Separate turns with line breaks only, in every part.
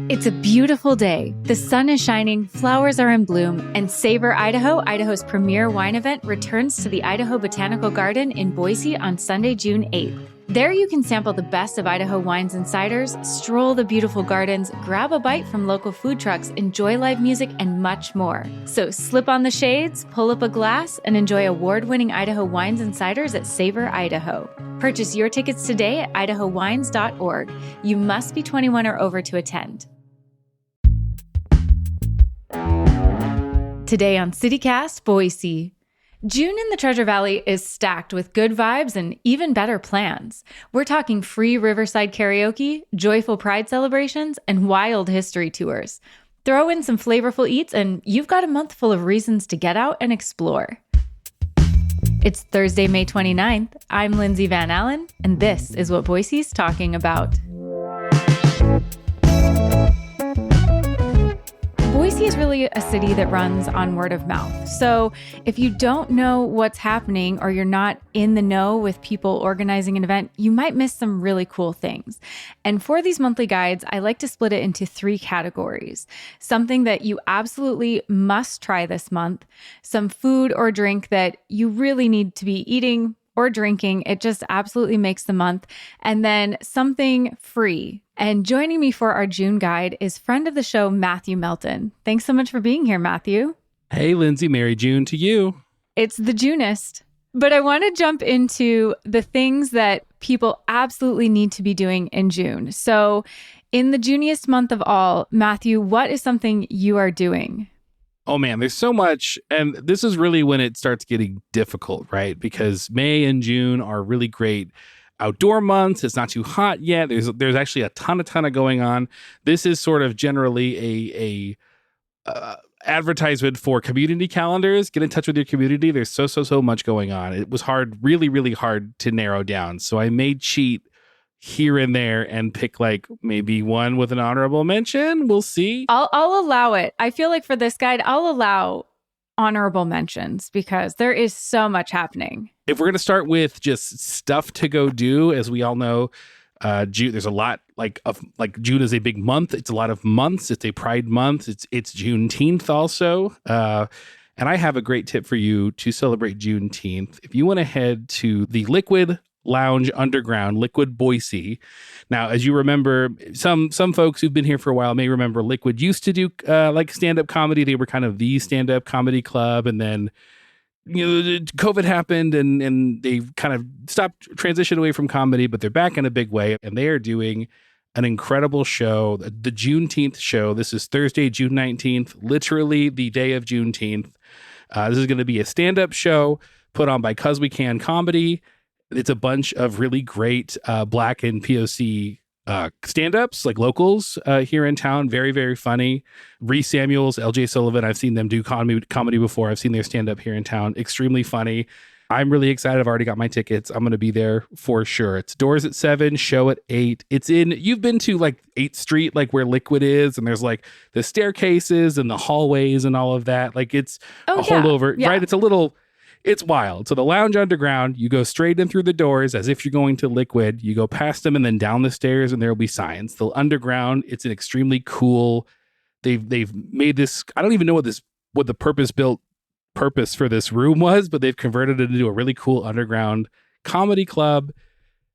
It's a beautiful day. The sun is shining, flowers are in bloom, and Savor Idaho, Idaho's premier wine event, returns to the Idaho Botanical Garden in Boise on Sunday, June 8th. There you can sample the best of Idaho wines and ciders, stroll the beautiful gardens, grab a bite from local food trucks, enjoy live music, and much more. So slip on the shades, pull up a glass, and enjoy award-winning Idaho wines and ciders at Savor Idaho. Purchase your tickets today at idahowines.org. You must be 21 or over to attend. Today on CityCast Boise. June in the Treasure Valley is stacked with good vibes and even better plans. We're talking free Riverside karaoke, joyful pride celebrations, and wild history tours. Throw in some flavorful eats and you've got a month full of reasons to get out and explore. It's Thursday, May 29th. I'm Lindsay Van Allen, and this is what Boise's talking about. Boise is really a city that runs on word of mouth. So if you don't know what's happening or you're not in the know with people organizing an event, you might miss some really cool things. And for these monthly guides, I like to split it into 3 categories. Something that you absolutely must try this month, some food or drink that you really need to be eating or drinking. It just absolutely makes the month. And then something free. And joining me for our June guide is friend of the show, Matthew Melton. Thanks so much for being here, Matthew.
Hey, Lindsay. Merry June to you.
It's the Junist. But I want to jump into the things that people absolutely need to be doing in June. So in the Juniest month of all, Matthew, what is something you are doing?
Oh, man, there's so much. And this is really when it starts getting difficult, right? Because May and June are really great outdoor months. It's not too hot yet. There's actually a ton of going on. This is sort of generally a advertisement for community calendars. Get in touch with your community. There's so much going on. It was really hard to narrow down. So I made cheat here and there and pick like maybe one with an honorable mention. We'll see.
I'll allow it. I feel like for this guide, I'll allow honorable mentions because there is so much happening.
If we're going to start with just stuff to go do, as we all know, June, there's a lot like June is a big month. It's a lot of months. It's a Pride month. It's Juneteenth also. And I have a great tip for you to celebrate Juneteenth. If you want to head to the Liquid Lounge Underground, Liquid Boise. Now, as you remember, some folks who've been here for a while may remember Liquid used to do like stand-up comedy. They were kind of the stand-up comedy club, and then COVID happened and they kind of transitioned away from comedy, but they're back in a big way, and they are doing an incredible show, the Juneteenth show. This is Thursday, June 19th, literally the day of Juneteenth. This is going to be a stand-up show put on by 'Cause We Can Comedy. It's a bunch of really great Black and POC stand-ups, like locals here in town. Very, very funny. Reese Samuels, LJ Sullivan, I've seen them do comedy before. I've seen their stand-up here in town. Extremely funny. I'm really excited. I've already got my tickets. I'm going to be there for sure. It's doors at 7, show at 8. You've been to like 8th Street, like where Liquid is, and there's like the staircases and the hallways and all of that. Like it's holdover, right? It's wild. So the Lounge Underground, you go straight in through the doors as if you're going to Liquid. You go past them and then down the stairs, and there will be signs. The Underground, it's an extremely cool. They've made this. I don't even know what the purpose-built purpose for this room was, but they've converted it into a really cool underground comedy club.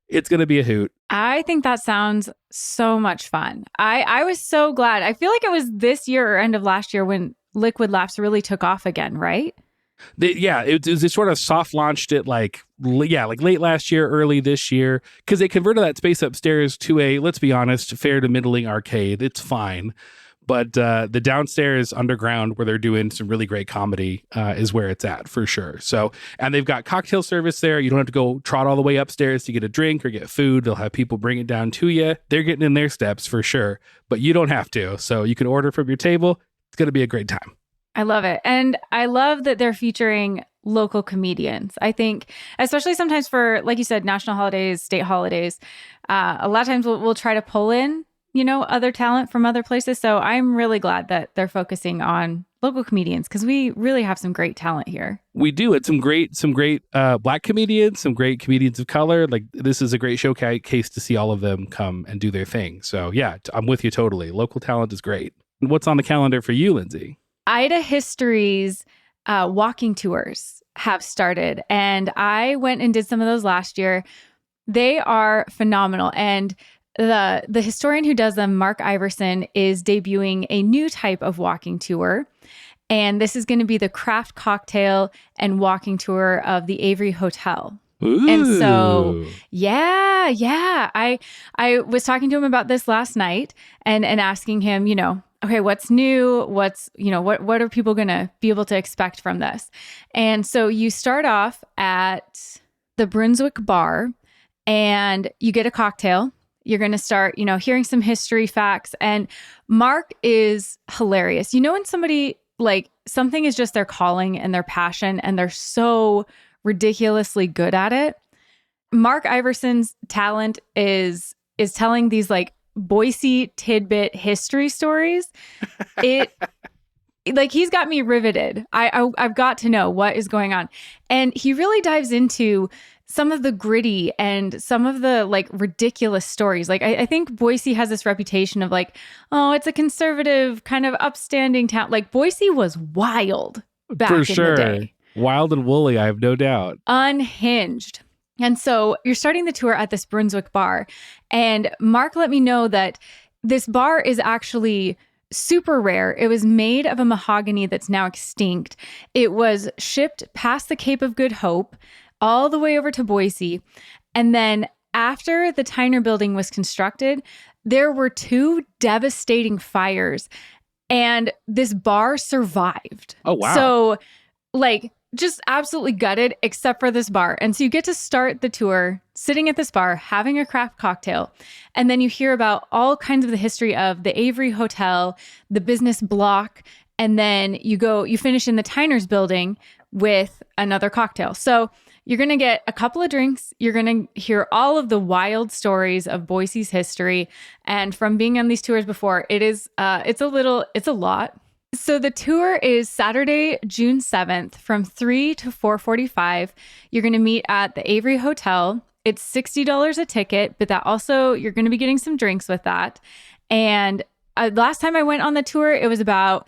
It's going to be a hoot.
I think that sounds so much fun. I was so glad. I feel like it was this year or end of last year when Liquid Laughs really took off again, right?
They sort of soft launched it like late last year, early this year, because they converted that space upstairs to a, let's be honest, fair to middling arcade. It's fine. But the downstairs underground where they're doing some really great comedy is where it's at for sure. So, and they've got cocktail service there. You don't have to go trot all the way upstairs to get a drink or get food. They'll have people bring it down to you. They're getting in their steps for sure, but you don't have to. So you can order from your table. It's going to be a great time.
I love it. And I love that they're featuring local comedians. I think, especially sometimes for, like you said, national holidays, state holidays, a lot of times we'll try to pull in, other talent from other places. So I'm really glad that they're focusing on local comedians, because we really have some great talent here.
We do. It's some great Black comedians, some great comedians of color. Like, this is a great showcase to see all of them come and do their thing. So yeah, I'm with you totally. Local talent is great. What's on the calendar for you, Lindsay?
Ida History's walking tours have started, and I went and did some of those last year. They are phenomenal. And the historian who does them, Mark Iverson, is debuting a new type of walking tour. And this is going to be the craft cocktail and walking tour of the Avery Hotel.
Ooh.
And so, yeah. I was talking to him about this last night and asking him, okay, what's new? What are people going to be able to expect from this? And so you start off at the Brunswick Bar and you get a cocktail. You're going to start, hearing some history facts. And Mark is hilarious. When somebody, like, something is just their calling and their passion and they're so ridiculously good at it. Mark Iverson's talent is telling these like Boise tidbit history stories. Like, he's got me riveted. I've got to know what is going on. And he really dives into some of the gritty and some of the like ridiculous stories. Like, I think Boise has this reputation of like, oh, it's a conservative kind of upstanding town. Like, Boise was wild back
For
in
sure.
the day.
Wild and woolly, I have no doubt.
Unhinged. And so you're starting the tour at this Brunswick bar. And Mark let me know that this bar is actually super rare. It was made of a mahogany that's now extinct. It was shipped past the Cape of Good Hope all the way over to Boise. And then after the Tyner building was constructed, there were 2 devastating fires and this bar survived.
Oh, wow.
So, like, just absolutely gutted except for this bar. And so you get to start the tour sitting at this bar, having a craft cocktail. And then you hear about all kinds of the history of the Avery Hotel, the business block. And then you finish in the Tyner's building with another cocktail. So you're going to get a couple of drinks. You're going to hear all of the wild stories of Boise's history. And from being on these tours before, it's a lot. So the tour is Saturday, June 7th from 3 to 4:45. You're going to meet at the Avery Hotel. It's $60 a ticket, but that also, you're going to be getting some drinks with that. And last time I went on the tour, it was about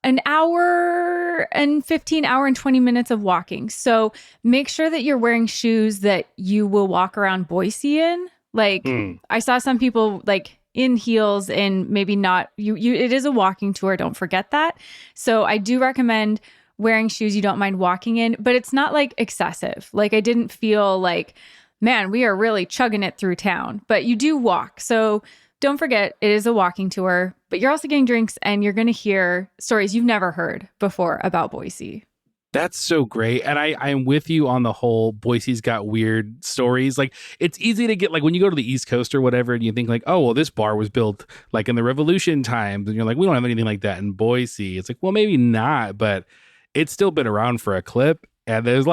an hour and 20 minutes of walking. So make sure that you're wearing shoes that you will walk around Boise in. Like, I saw some people like in heels and maybe not. It is a walking tour. Don't forget that. So I do recommend wearing shoes you don't mind walking in, but it's not like excessive. Like, I didn't feel like, man, we are really chugging it through town, but you do walk. So don't forget, it is a walking tour, but you're also getting drinks and you're going to hear stories you've never heard before about Boise.
That's so great. And I'm with you on the whole Boise's got weird stories. Like, it's easy to get, like, when you go to the East Coast or whatever, and you think like, oh, well, this bar was built like in the Revolution times. And you're like, we don't have anything like that in Boise. It's like, well, maybe not, but it's still been around for a clip. And there's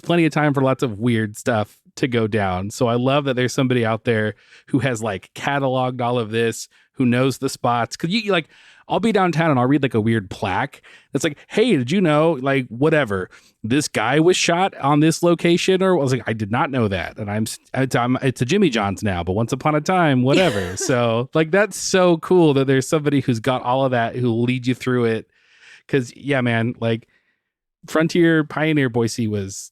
plenty of time for lots of weird stuff to go down. So I love that there's somebody out there who has like cataloged all of this, who knows the spots. Cause you like, I'll be downtown and I'll read like a weird plaque. It's like, hey, did you know, like, whatever, this guy was shot on this location? Or I was like, I did not know that. And it's a Jimmy John's now, but once upon a time, whatever. So like, that's so cool that there's somebody who's got all of that, who'll lead you through it. Cause yeah, man, like, Frontier Pioneer Boise was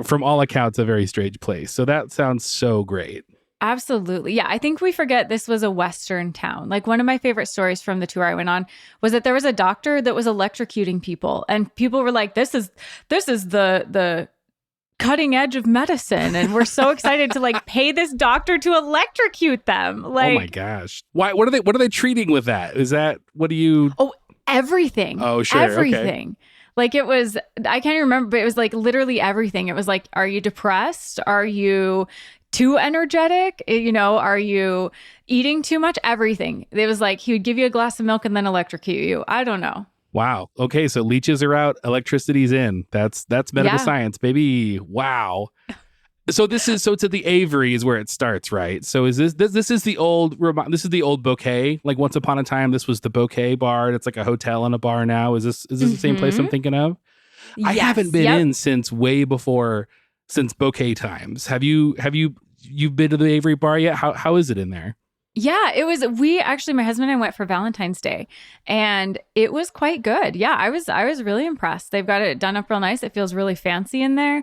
from all accounts a very strange place. So that sounds so great.
Absolutely. Yeah, I think we forget this was a Western town. Like, one of my favorite stories from the tour I went on was that there was a doctor that was electrocuting people, and people were like, this is the cutting edge of medicine, and we're so excited to like pay this doctor to electrocute them. Like,
oh my gosh. Why, what are they treating with that? Is that, what do you?
Oh, everything.
Oh, sure.
Everything.
Okay.
Like, it was, I can't remember, but it was like literally everything. It was like, are you depressed? Are you too energetic? Are you eating too much? Everything. It was like, he would give you a glass of milk and then electrocute you. I don't know.
Wow. Okay. So leeches are out, electricity's in. That's medical science, baby. Wow. So it's at the Avery is where it starts, right? So is this is the old Bouquet? Like once upon a time, this was the Bouquet bar. It's like a hotel and a bar now. Is this the same place I'm thinking of? I haven't
Yes.
been
Yep.
in since way before since Bouquet times. You've been to the Avery bar yet? How is it in there?
Yeah, it was. We actually, my husband and I went for Valentine's Day, and it was quite good. Yeah, I was really impressed. They've got it done up real nice. It feels really fancy in there.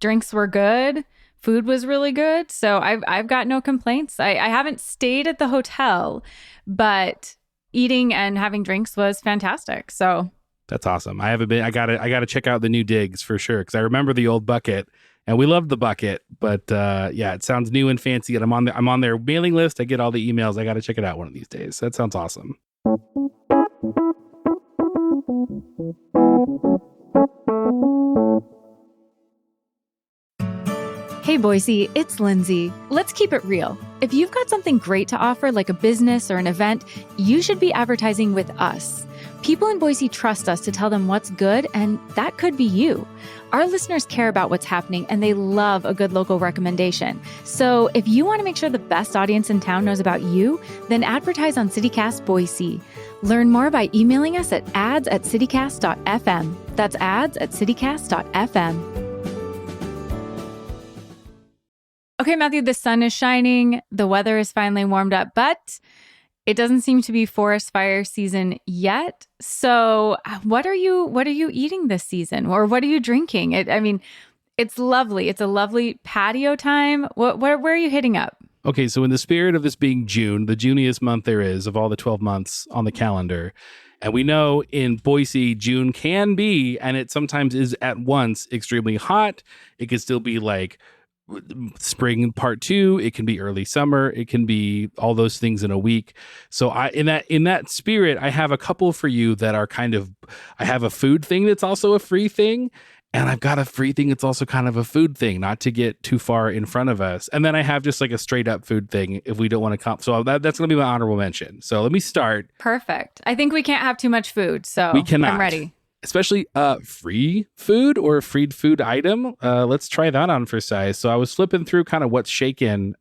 Drinks were good. Food was really good. So I've got no complaints. I haven't stayed at the hotel, but eating and having drinks was fantastic. So
That's awesome. I haven't been. I gotta check out the new digs for sure because I remember the old bucket and we loved the bucket. But yeah, it sounds new and fancy, and I'm on their mailing list. I get all the emails. I gotta check it out one of these days. That sounds awesome.
hey, Boise, it's Lindsay. Let's keep it real. If you've got something great to offer, like a business or an event, you should be advertising with us. People in Boise trust us to tell them what's good, and that could be you. Our listeners care about what's happening, and they love a good local recommendation. So if you want to make sure the best audience in town knows about you, then advertise on CityCast Boise. Learn more by emailing us at ads@citycast.fm. That's ads@citycast.fm. Okay, Matthew, the sun is shining. The weather is finally warmed up, but it doesn't seem to be forest fire season yet. So what are you eating this season? Or what are you drinking? It's lovely. It's a lovely patio time. Where are you hitting up?
Okay, so in the spirit of this being June, the Juniest month there is of all the 12 months on the calendar, and we know in Boise, June can be, and it sometimes is at once, extremely hot. It can still be like spring part 2. It can be early summer. It can be all those things in a week. So in that spirit, I have a couple for you that are I have a food thing that's also a free thing. And I've got a free thing that's also kind of a food thing, not to get too far in front of us. And then I have just like a straight up food thing if we don't want to So that's going to be my honorable mention. So let me start.
Perfect. I think we can't have too much food, so
We cannot.
I'm ready.
Especially free food or a free food item. Let's try that on for size. So I was flipping through kind of what's shaken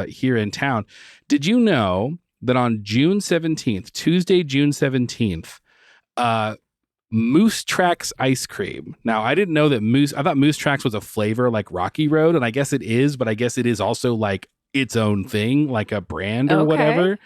here in town. Did you know that on June 17th, Tuesday, June 17th, Moose Tracks ice cream. Now, I didn't know that I thought Moose Tracks was a flavor like Rocky Road, and I guess it is, but I guess it is also like its own thing, like a brand or whatever.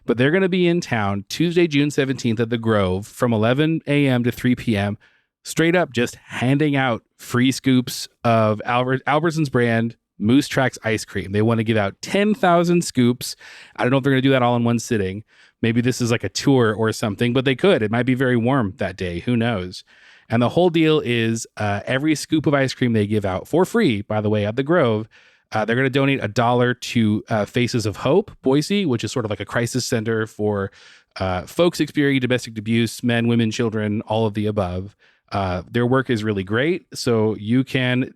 But they're going to be in town Tuesday, June 17th at the Grove from 11 a.m. to 3 p.m. Straight up just handing out free scoops of Albertsons brand Moose Tracks ice cream. They want to give out 10,000 scoops. I don't know if they're going to do that all in one sitting. Maybe this is like a tour or something, but they could. It might be very warm that day. Who knows? And the whole deal is every scoop of ice cream they give out for free, by the way, at the Grove, they're going to donate $1 to Faces of Hope, Boise, which is sort of like a crisis center for folks experiencing domestic abuse, men, women, children, all of the above. Their work is really great. So this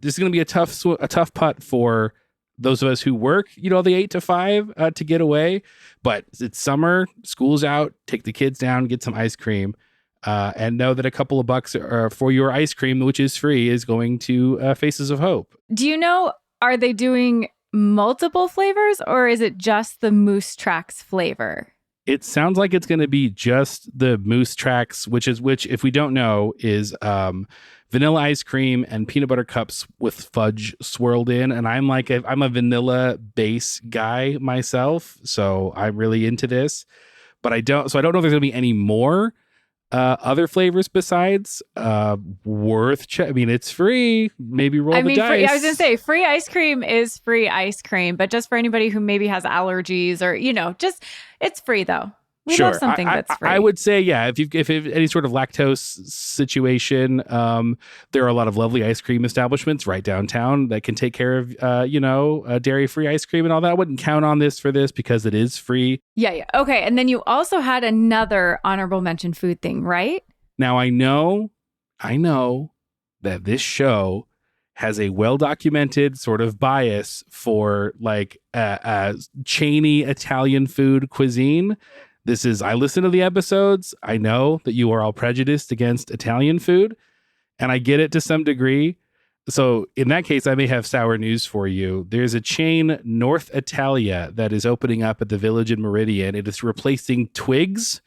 is going to be a tough putt for those of us who work, the 8 to 5 to get away. But it's summer, school's out, take the kids down, get some ice cream, and know that a couple of bucks for your ice cream, which is free, is going to Faces of Hope.
Do you know, are they doing multiple flavors or is it just the Moose Tracks flavor?
It sounds like it's going to be just the Moose Tracks, which, if we don't know, is vanilla ice cream and peanut butter cups with fudge swirled in. And I'm a vanilla base guy myself, so I'm really into this. But I don't know if there's going to be any more other flavors besides it's free. Maybe roll the dice.
I was gonna say free ice cream is free ice cream, but just for anybody who maybe has allergies or just it's free though. We love something that's free.
I would say, yeah, if any sort of lactose situation, there are a lot of lovely ice cream establishments right downtown that can take care of, dairy-free ice cream and all that. I wouldn't count on this for this because it is free.
Yeah. Okay. And then you also had another honorable mention food thing, right?
Now, I know that this show has a well-documented sort of bias for like chainy Italian food cuisine. I listen to the episodes. I know that you are all prejudiced against Italian food, and I get it to some degree. So in that case, I may have sour news for you. There's a chain, North Italia, that is opening up at the Village in Meridian. It is replacing Twigs,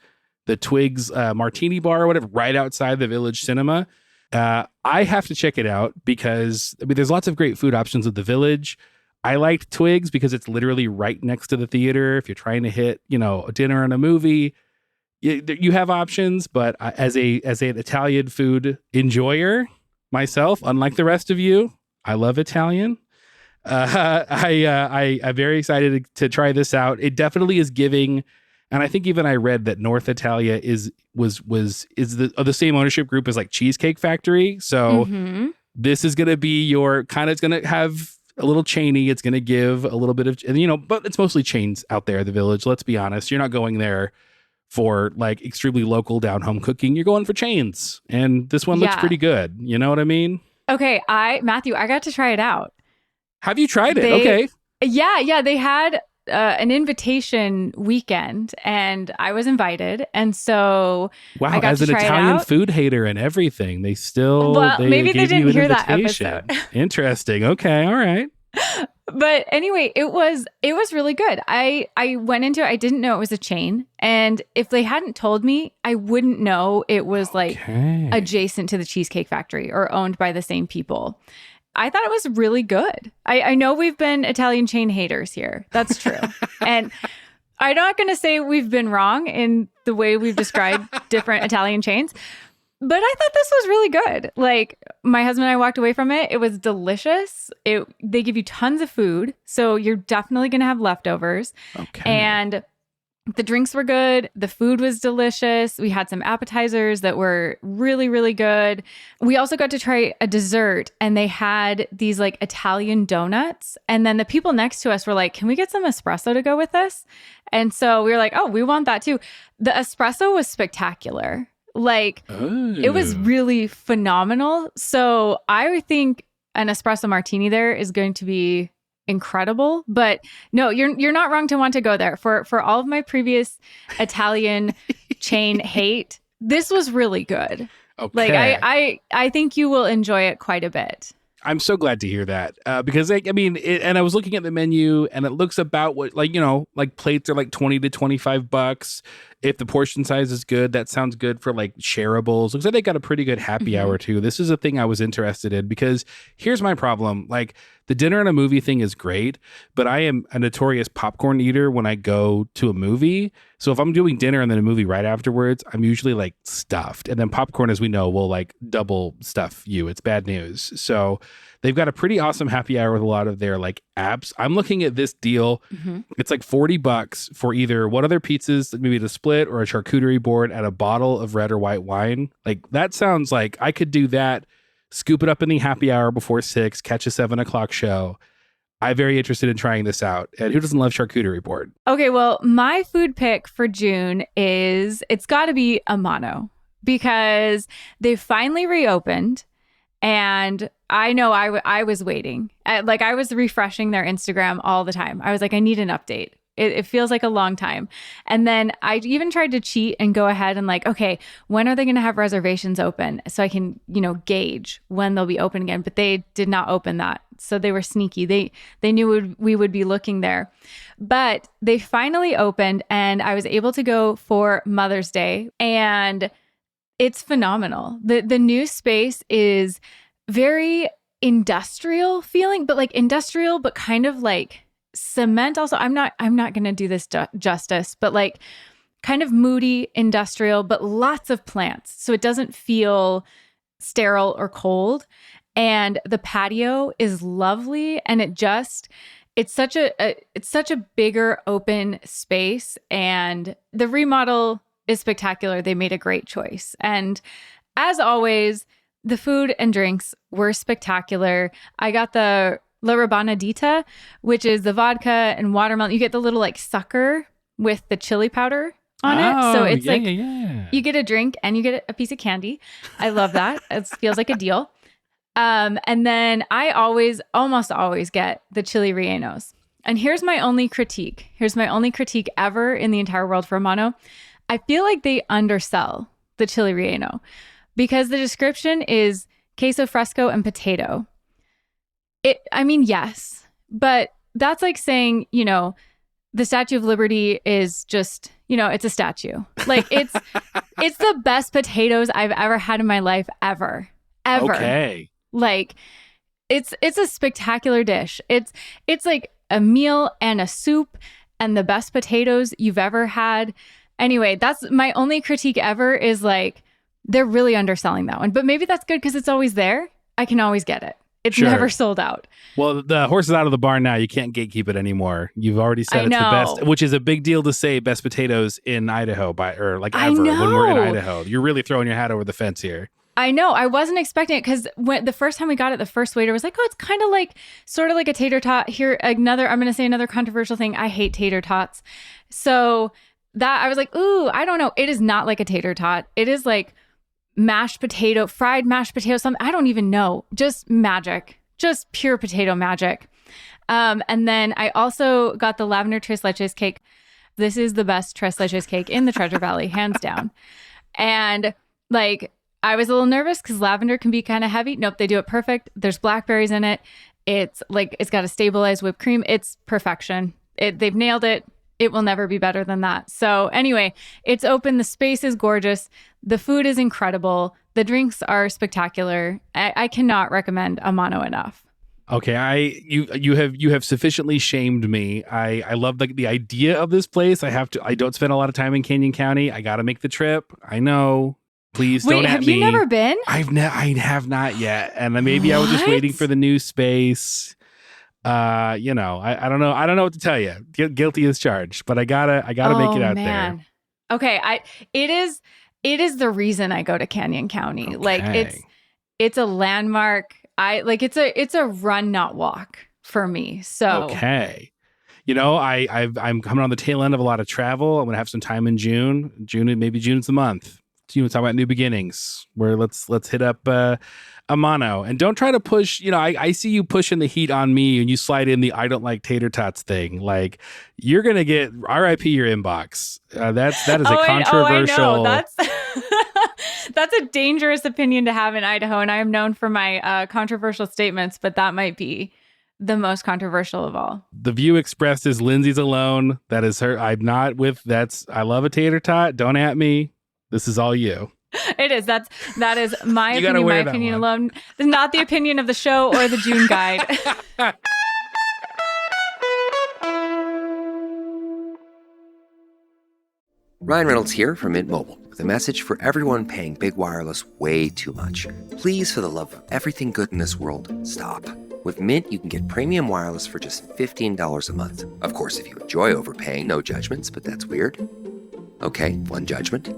the Twigs Martini Bar or whatever, right outside the Village Cinema. I have to check it out because there's lots of great food options at the Village. I liked Twigs because it's literally right next to the theater. If you're trying to hit, a dinner and a movie, you have options. But as an Italian food enjoyer myself, unlike the rest of you, I love Italian. I'm very excited to try this out. It definitely is giving, and I think even I read that North Italia is the same ownership group as like Cheesecake Factory. So this is going to be it's going to have a little chainy. It's going to give a little bit of, but it's mostly chains out there at the Village. Let's be honest. You're not going there for like extremely local down home cooking. You're going for chains. And this one looks pretty good. You know what I mean?
Okay. Matthew, I got to try it out.
Have you tried it? Okay.
Yeah. They had an invitation weekend and I was invited. And so
I got as an Italian food hater and everything, they
maybe they didn't hear that
episode. Interesting. Okay. All right.
But anyway, it was really good. I went into it. I didn't know it was a chain. And if they hadn't told me, I wouldn't know it was like adjacent to the Cheesecake Factory or owned by the same people. I thought it was really good. I know we've been Italian chain haters here. That's true. And I'm not going to say we've been wrong in the way we've described different Italian chains, but I thought this was really good. Like my husband and I walked away from it. It was delicious. They give you tons of food. So you're definitely going to have leftovers.
Okay.
And the drinks were good. The food was delicious. We had some appetizers that were really, really good. We also got to try a dessert and they had these like Italian donuts. And then the people next to us were like, can we get some espresso to go with this? And so we were like, oh, we want that too. The espresso was spectacular. Like it was really phenomenal. So I think an espresso martini there is going to be incredible. But no, you're not wrong to want to go there. For all of my previous Italian chain hate, this was really good.
Okay.
Like I think you will enjoy it quite a bit.
I'm so glad to hear that because and I was looking at the menu and it looks about what like plates are like $20 to $25. If the portion size is good, that sounds good for like shareables. Looks like they got a pretty good happy hour too. This is a thing I was interested in because here's my problem. Like the dinner and a movie thing is great, but I am a notorious popcorn eater when I go to a movie. So if I'm doing dinner and then a movie right afterwards, I'm usually like stuffed. And then popcorn, as we know, will like double stuff you. It's bad news. So they've got a pretty awesome happy hour with a lot of their like apps. I'm looking at this deal. It's like $40 for either one of their pizzas, maybe the split or a charcuterie board and a bottle of red or white wine. Like that sounds like I could do that, scoop it up in the happy hour before 6, catch a 7:00 show. I'm very interested in trying this out. And who doesn't love charcuterie board? Okay, well, my food pick for June it's got to be Amano because they finally reopened. And I know I was waiting. I was refreshing their Instagram all the time. I was like, I need an update. It feels like a long time. And then I even tried to cheat and go ahead and like, okay, when are they going to have reservations open so I can, gauge when they'll be open again. But they did not open that. So they were sneaky. They knew we would be looking there. But they finally opened and I was able to go for Mother's Day. And it's phenomenal. The new space is very industrial feeling, but like industrial, but kind of like cement. Also, I'm not going to do this justice, but like kind of moody industrial, but lots of plants. So it doesn't feel sterile or cold. And the patio is lovely. And it's such a bigger open space. And the remodel is spectacular. They made a great choice. And as always, the food and drinks were spectacular. I got the La Rabanadita, which is the vodka and watermelon. You get the little like sucker with the chili powder on it. So it's you get a drink and you get a piece of candy. I love that. It feels like a deal. And then I almost always get the chili rellenos. And here's my only critique. Here's my only critique ever in the entire world for Amano. I feel like they undersell the chili relleno because the description is queso fresco and potato.
I mean, yes, but that's like saying, the Statue of Liberty is just, it's a statue. Like it's the best potatoes I've ever had in my life ever. Ever.
Okay.
Like it's a spectacular dish. It's like a meal and a soup and the best potatoes you've ever had. Anyway, that's my only critique ever is like they're really underselling that one. But maybe that's good because it's always there. I can always get it. It's
Sure.
never sold out.
Well, the horse is out of the barn now. You can't gatekeep it anymore. You've already said it's the best, which is a big deal to say best potatoes in Idaho ever when we're in Idaho. You're really throwing your hat over the fence here.
I know. I wasn't expecting it because when the first time we got it, the first waiter was like, "Oh, it's kind of like sort of like a tater tot." Here, I'm going to say another controversial thing. I hate tater tots. So that I was like, "Ooh, I don't know." It is not like a tater tot. It is like fried mashed potato, something. I don't even know. Just magic. Just pure potato magic. And then I also got the lavender tres leches cake. This is the best tres leches cake in the Treasure Valley, hands down. And like, I was a little nervous because lavender can be kind of heavy. Nope, they do it perfect. There's blackberries in it. It's got a stabilized whipped cream. It's perfection. They've nailed it. It will never be better than that. So anyway, it's open. The space is gorgeous. The food is incredible. The drinks are spectacular. I cannot recommend Amano enough.
Okay, you have sufficiently shamed me. I love the idea of this place. I don't spend a lot of time in Canyon County. I got to make the trip. I know. Please don't at me.
Wait, have you never been?
I have not yet. And maybe I was just waiting for the new space. I don't know. I don't know what to tell you. Guilty as charged, but I gotta make it out there.
Okay. It is the reason I go to Canyon County.
Okay.
Like it's a landmark. It's a run, not walk for me. So
okay. I'm coming on the tail end of a lot of travel. I'm gonna have some time in June. Maybe June's the month. Talk about new beginnings. Where let's hit up Amano, and don't try to push. I see you pushing the heat on me, and you slide in the I don't like tater tots thing. Like you're gonna get RIP your inbox. That is a controversial.
I know. That's a dangerous opinion to have in Idaho, and I am known for my controversial statements, but that might be the most controversial of all.
The view expressed is Lindsay's alone. That is her. I'm not with. I love a tater tot. Don't at me. This is all you.
It is. That is my opinion. My opinion alone. Not the opinion of the show or the June guide.
Ryan Reynolds here from Mint Mobile with a message for everyone paying big wireless way too much. Please, for the love of everything good in this world, stop. With Mint, you can get premium wireless for just $15 a month. Of course, if you enjoy overpaying, no judgments, but that's weird. Okay, one judgment.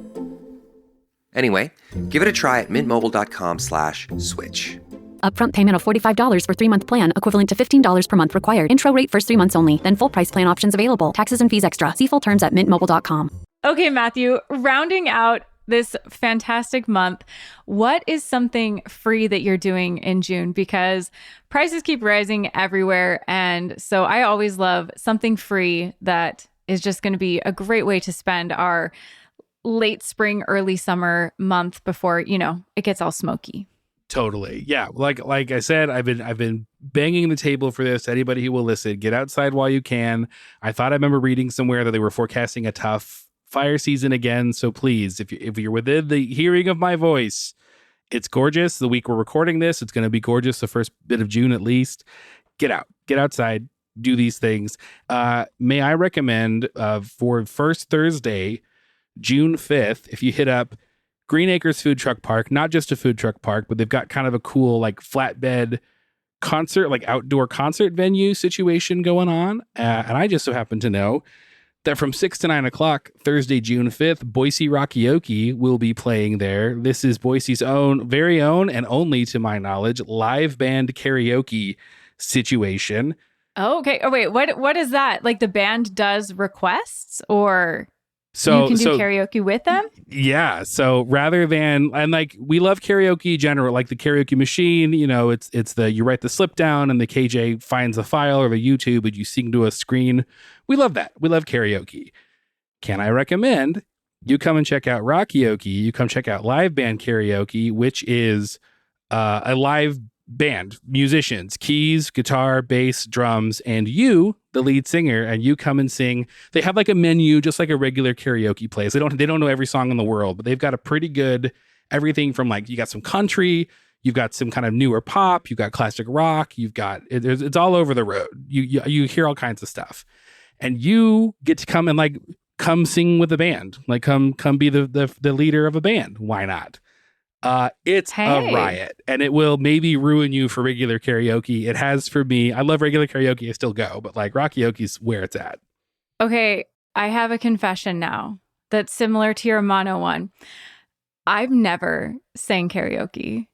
Anyway, give it a try at mintmobile.com/switch.
Upfront payment of $45 for 3-month plan, equivalent to $15 per month required. Intro rate first 3 months only, then full price plan options available. Taxes and fees extra. See full terms at mintmobile.com.
Okay, Matthew, rounding out this fantastic month, what is something free that you're doing in June? Because prices keep rising everywhere. And so I always love something free that is just going to be a great way to spend our late spring, early summer month before, it gets all smoky.
Totally. Yeah. Like I said, I've been banging the table for this. Anybody who will listen, get outside while you can. I thought I remember reading somewhere that they were forecasting a tough fire season again. So please, if you're within the hearing of my voice, it's gorgeous. The week we're recording this, it's going to be gorgeous. The first bit of June, at least. Get outside, do these things. May I recommend for first Thursday, June 5th, if you hit up Green Acres Food Truck Park, not just a food truck park, but they've got kind of a cool like flatbed concert, like outdoor concert venue situation going on. And I just so happen to know that from 6 to 9 o'clock, Thursday, June 5th, Boise Rockayoke will be playing there. This is Boise's very own and only, to my knowledge, live band karaoke situation.
Oh, okay. Oh, wait, what is that? Like the band does requests or...
So
you can do karaoke with them?
Yeah. So rather than, and like, we love karaoke in general, like the karaoke machine, it's you write the slip down and the KJ finds the file or the YouTube and you sing to a screen. We love that. We love karaoke. Can I recommend you come and check out Rockayoke? You come check out live band karaoke, which is a live band, musicians, keys, guitar, bass, drums, and you, the lead singer, and you come and sing. They have like a menu, just like a regular karaoke place. They don't know every song in the world, but they've got a pretty good everything from like, you got some country, you've got some kind of newer pop, you've got classic rock, you've got it's all over the road. You hear all kinds of stuff, and you get to come and like come sing with the band, like come be the leader of a band. Why not? It's a riot, and it will maybe ruin you for regular karaoke. It has for me. I love regular karaoke. I still go, but like Rockaoke's where it's at. Okay,
I have a confession now that's similar to your mono one. I've never sang karaoke.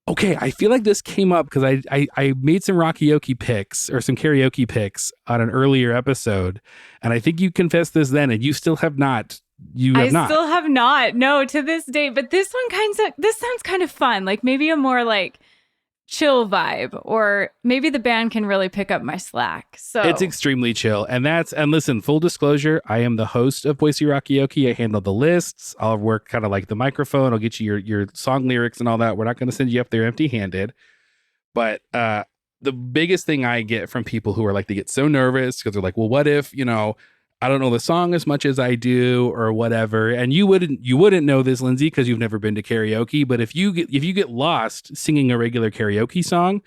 Okay, I feel like this came up because I made some Rockaoke picks or some karaoke picks on an earlier episode, and I think you confessed this then, and you still have not. I
still have not. No, to this day. But this sounds kind of fun. Like maybe a more like chill vibe, or maybe the band can really pick up my slack. So
it's extremely chill. And listen, full disclosure, I am the host of Boise Rockaoke. I handle the lists. I'll work kind of like the microphone. I'll get you your song lyrics and all that. We're not going to send you up there empty handed. But the biggest thing I get from people who are like, they get so nervous because they're like, well, what if, I don't know the song as much as I do or whatever. And you wouldn't know this, Lindsay, because you've never been to karaoke. But if you get lost singing a regular karaoke song,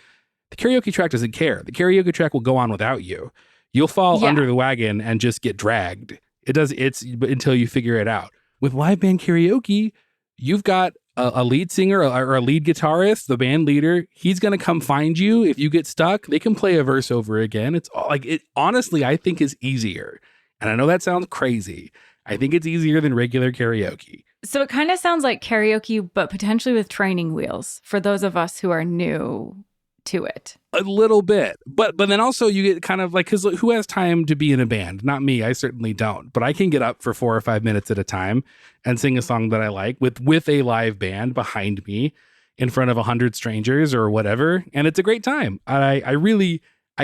the karaoke track doesn't care. The karaoke track will go on without you. You'll fall under the wagon and just get dragged. It's until you figure it out. With live band karaoke, you've got a lead singer or a lead guitarist, the band leader. He's going to come find you. If you get stuck, they can play a verse over again. It's all like it. Honestly, I think is easier. And I know that sounds crazy. I think it's easier than regular karaoke.
So it kind of sounds like karaoke, but potentially with training wheels for those of us who are new to it.
A little bit. But then also you get kind of like, because who has time to be in a band? Not me. I certainly don't. But I can get up for 4 or 5 minutes at a time and sing a song that I like with a live band behind me in front of 100 strangers or whatever. And it's a great time. I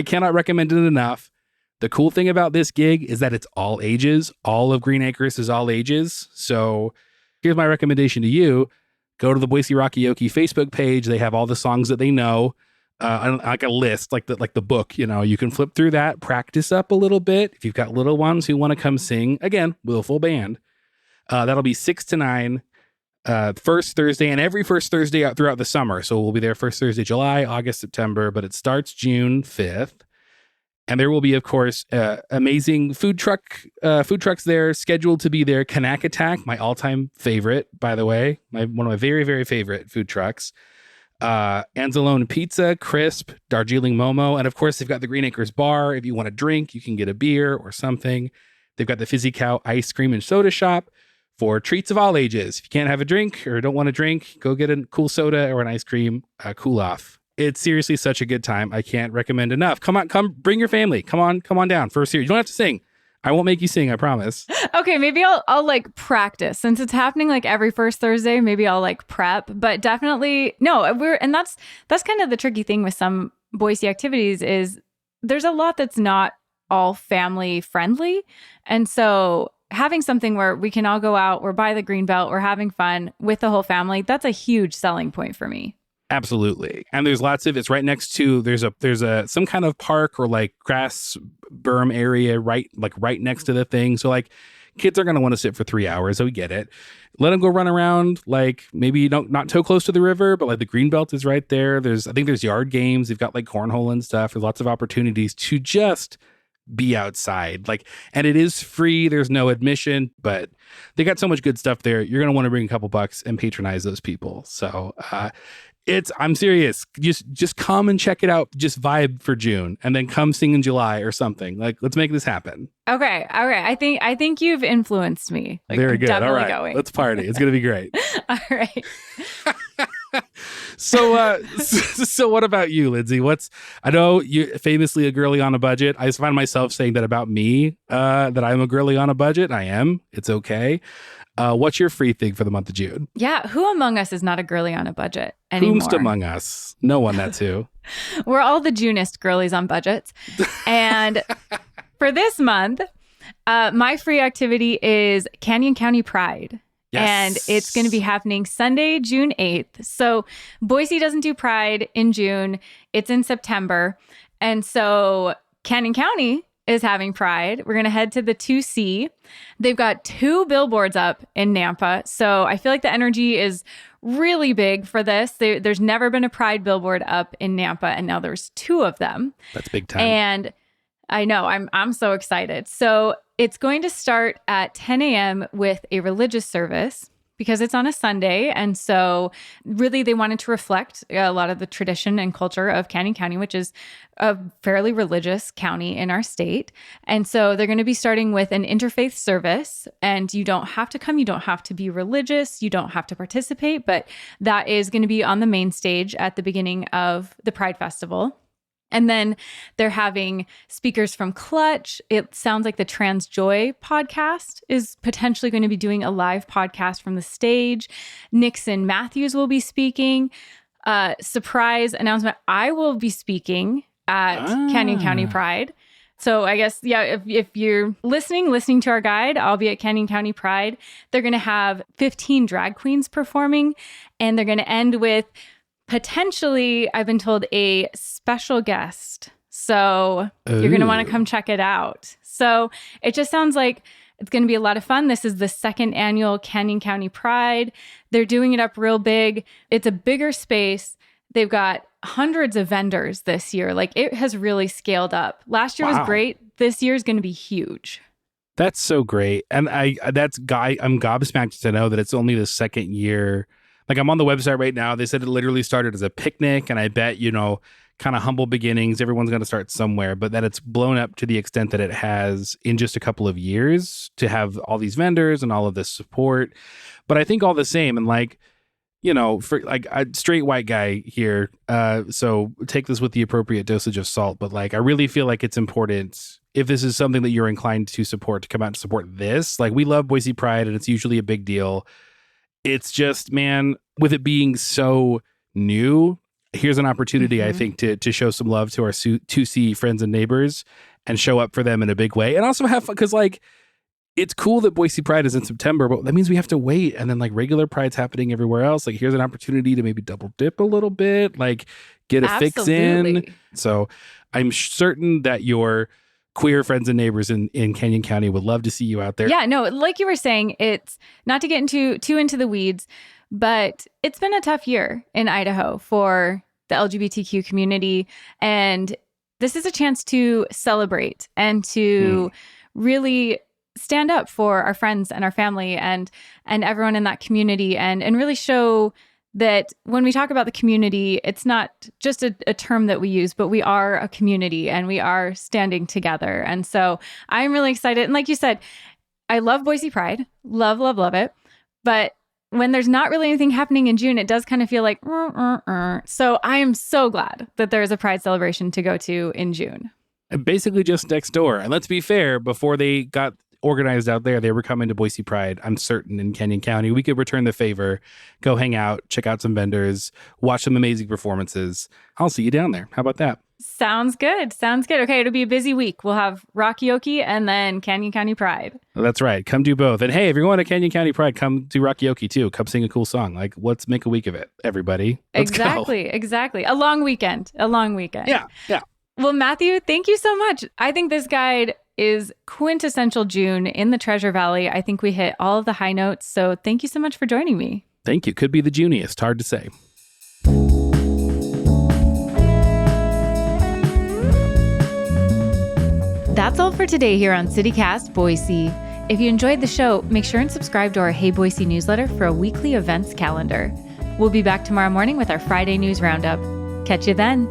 cannot recommend it enough. The cool thing about this gig is that it's all ages. All of Green Acres is all ages. So here's my recommendation to you. Go to the Boise Rockaoke Facebook page. They have all the songs that they know, like a list, like the book. You can flip through that, practice up a little bit. If you've got little ones who want to come sing, again, with a full band, that'll be 6 to 9, first Thursday, and every first Thursday out throughout the summer. So we'll be there first Thursday, July, August, September, but it starts June 5th. And there will be, of course, amazing food trucks there scheduled to be there. Kanak Attack, my all-time favorite, by the way, one of my very, very favorite food trucks. Anzalone Pizza, Crisp, Darjeeling Momo, and of course, they've got the Green Acres Bar. If you want a drink, you can get a beer or something. They've got the Fizzy Cow Ice Cream and Soda Shop for treats of all ages. If you can't have a drink or don't want a drink, go get a cool soda or an ice cream, cool off. It's seriously such a good time. I can't recommend enough. Come bring your family. Come on down for a series. You don't have to sing. I won't make you sing, I promise.
Okay, maybe I'll like practice. Since it's happening like every first Thursday, maybe I'll like prep. But definitely that's kind of the tricky thing with some Boise activities is there's a lot that's not all family friendly. And so having something where we can all go out, we're by the Greenbelt, we're having fun with the whole family, that's a huge selling point for me.
Absolutely. And there's lots of, it's right next to, there's some kind of park or like grass berm area right next to the thing. So like kids are going to want to sit for 3 hours. So we get it. Let them go run around, like maybe not too close to the river, but like the Greenbelt is right there. I think there's yard games. They've got like cornhole and stuff. There's lots of opportunities to just be outside. And it is free. There's no admission, but they got so much good stuff there. You're going to want to bring a couple bucks and patronize those people. So, I'm serious. Just come and check it out. Just vibe for June and then come sing in July or something. Like, let's make this happen.
Okay. I think you've influenced me.
Very good. All right.
Going.
Let's party. It's going to be great.
All right.
So what about you, Lindsay? I know you're famously a girly on a budget. I just find myself saying that about me, that I'm a girly on a budget. I am. It's okay. What's your free thing for the month of June?
Yeah. Who among us is not a girly on a budget anymore?
Whomst among us? No one, that's who.
We're all the Junist girlies on budgets. And for this month, my free activity is Canyon County Pride. And it's going to be happening Sunday, June 8th. So Boise doesn't do Pride in June. It's in September. And so Canyon County is having Pride. We're going to head to the 2C. They've got 2 billboards up in Nampa. So I feel like the energy is really big for this. There's never been a Pride billboard up in Nampa, and now there's 2 of them.
That's big time.
And I know, I'm so excited. So it's going to start at 10 a.m. with a religious service because it's on a Sunday. And so really they wanted to reflect a lot of the tradition and culture of Canyon County, which is a fairly religious county in our state. And so they're going to be starting with an interfaith service, and you don't have to come, you don't have to be religious, you don't have to participate, but that is going to be on the main stage at the beginning of the Pride Festival. And then they're having speakers from Clutch. It sounds like the Trans Joy podcast is potentially going to be doing a live podcast from the stage. Nixon Matthews will be speaking. Surprise announcement, I will be speaking at Canyon County Pride. So I guess, yeah, if you're listening to our guide, I'll be at Canyon County Pride. They're going to have 15 drag queens performing, and they're going to end with potentially, I've been told, a special guest. So you're going to want to come check it out. So it just sounds like it's going to be a lot of fun. This is the 2nd annual Canyon County Pride. They're doing it up real big. It's a bigger space. They've got hundreds of vendors this year. Like, it has really scaled up. Last year was great. This year is going to be huge.
That's so great. And I'm gobsmacked to know that it's only the 2nd year. Like, I'm on the website right now. They said it literally started as a picnic, and I bet, kind of humble beginnings. Everyone's going to start somewhere, but that it's blown up to the extent that it has in just a couple of years to have all these vendors and all of this support. But I think all the same, and for like a straight white guy here, so take this with the appropriate dosage of salt. But I really feel like it's important, if this is something that you're inclined to support, to come out and support this. Like, we love Boise Pride, and it's usually a big deal. It's just, man, with it being so new, here's an opportunity, I think, to show some love to our 2C friends and neighbors and show up for them in a big way. And also have fun, because, it's cool that Boise Pride is in September, but that means we have to wait. And then, regular Pride's happening everywhere else. Here's an opportunity to maybe double dip a little bit, get a fix in. So I'm certain that your queer friends and neighbors in Canyon County would love to see you out there.
Yeah, no, like you were saying, it's not to get too into the weeds, but it's been a tough year in Idaho for the LGBTQ community. And this is a chance to celebrate and to really stand up for our friends and our family and everyone in that community, and really show that when we talk about the community, it's not just a term that we use, but we are a community and we are standing together. And so I'm really excited. And like you said, I love Boise Pride. Love, love, love it. But when there's not really anything happening in June, it does kind of feel like, So I am so glad that there is a Pride celebration to go to in June.
And basically just next door. And let's be fair, before they got organized out there, they were coming to Boise Pride, I'm certain, in Canyon County. We could return the favor, go hang out, check out some vendors, watch some amazing performances. I'll see you down there. How about that?
Sounds good. Okay, it'll be a busy week. We'll have Rockyoke and then Canyon County Pride.
That's right. Come do both. And hey, if you're going to Canyon County Pride, come do Rockyoke too. Come sing a cool song. Let's make a week of it, everybody. Let's go.
Exactly. A long weekend.
Yeah.
Well, Matthew, thank you so much. I think this guide is quintessential June in the Treasure Valley. I think we hit all of the high notes. So thank you so much for joining me.
Thank you. Could be the Juniest. Hard to say.
That's all for today here on CityCast Boise. If you enjoyed the show, make sure and subscribe to our Hey Boise newsletter for a weekly events calendar. We'll be back tomorrow morning with our Friday news roundup. Catch you then.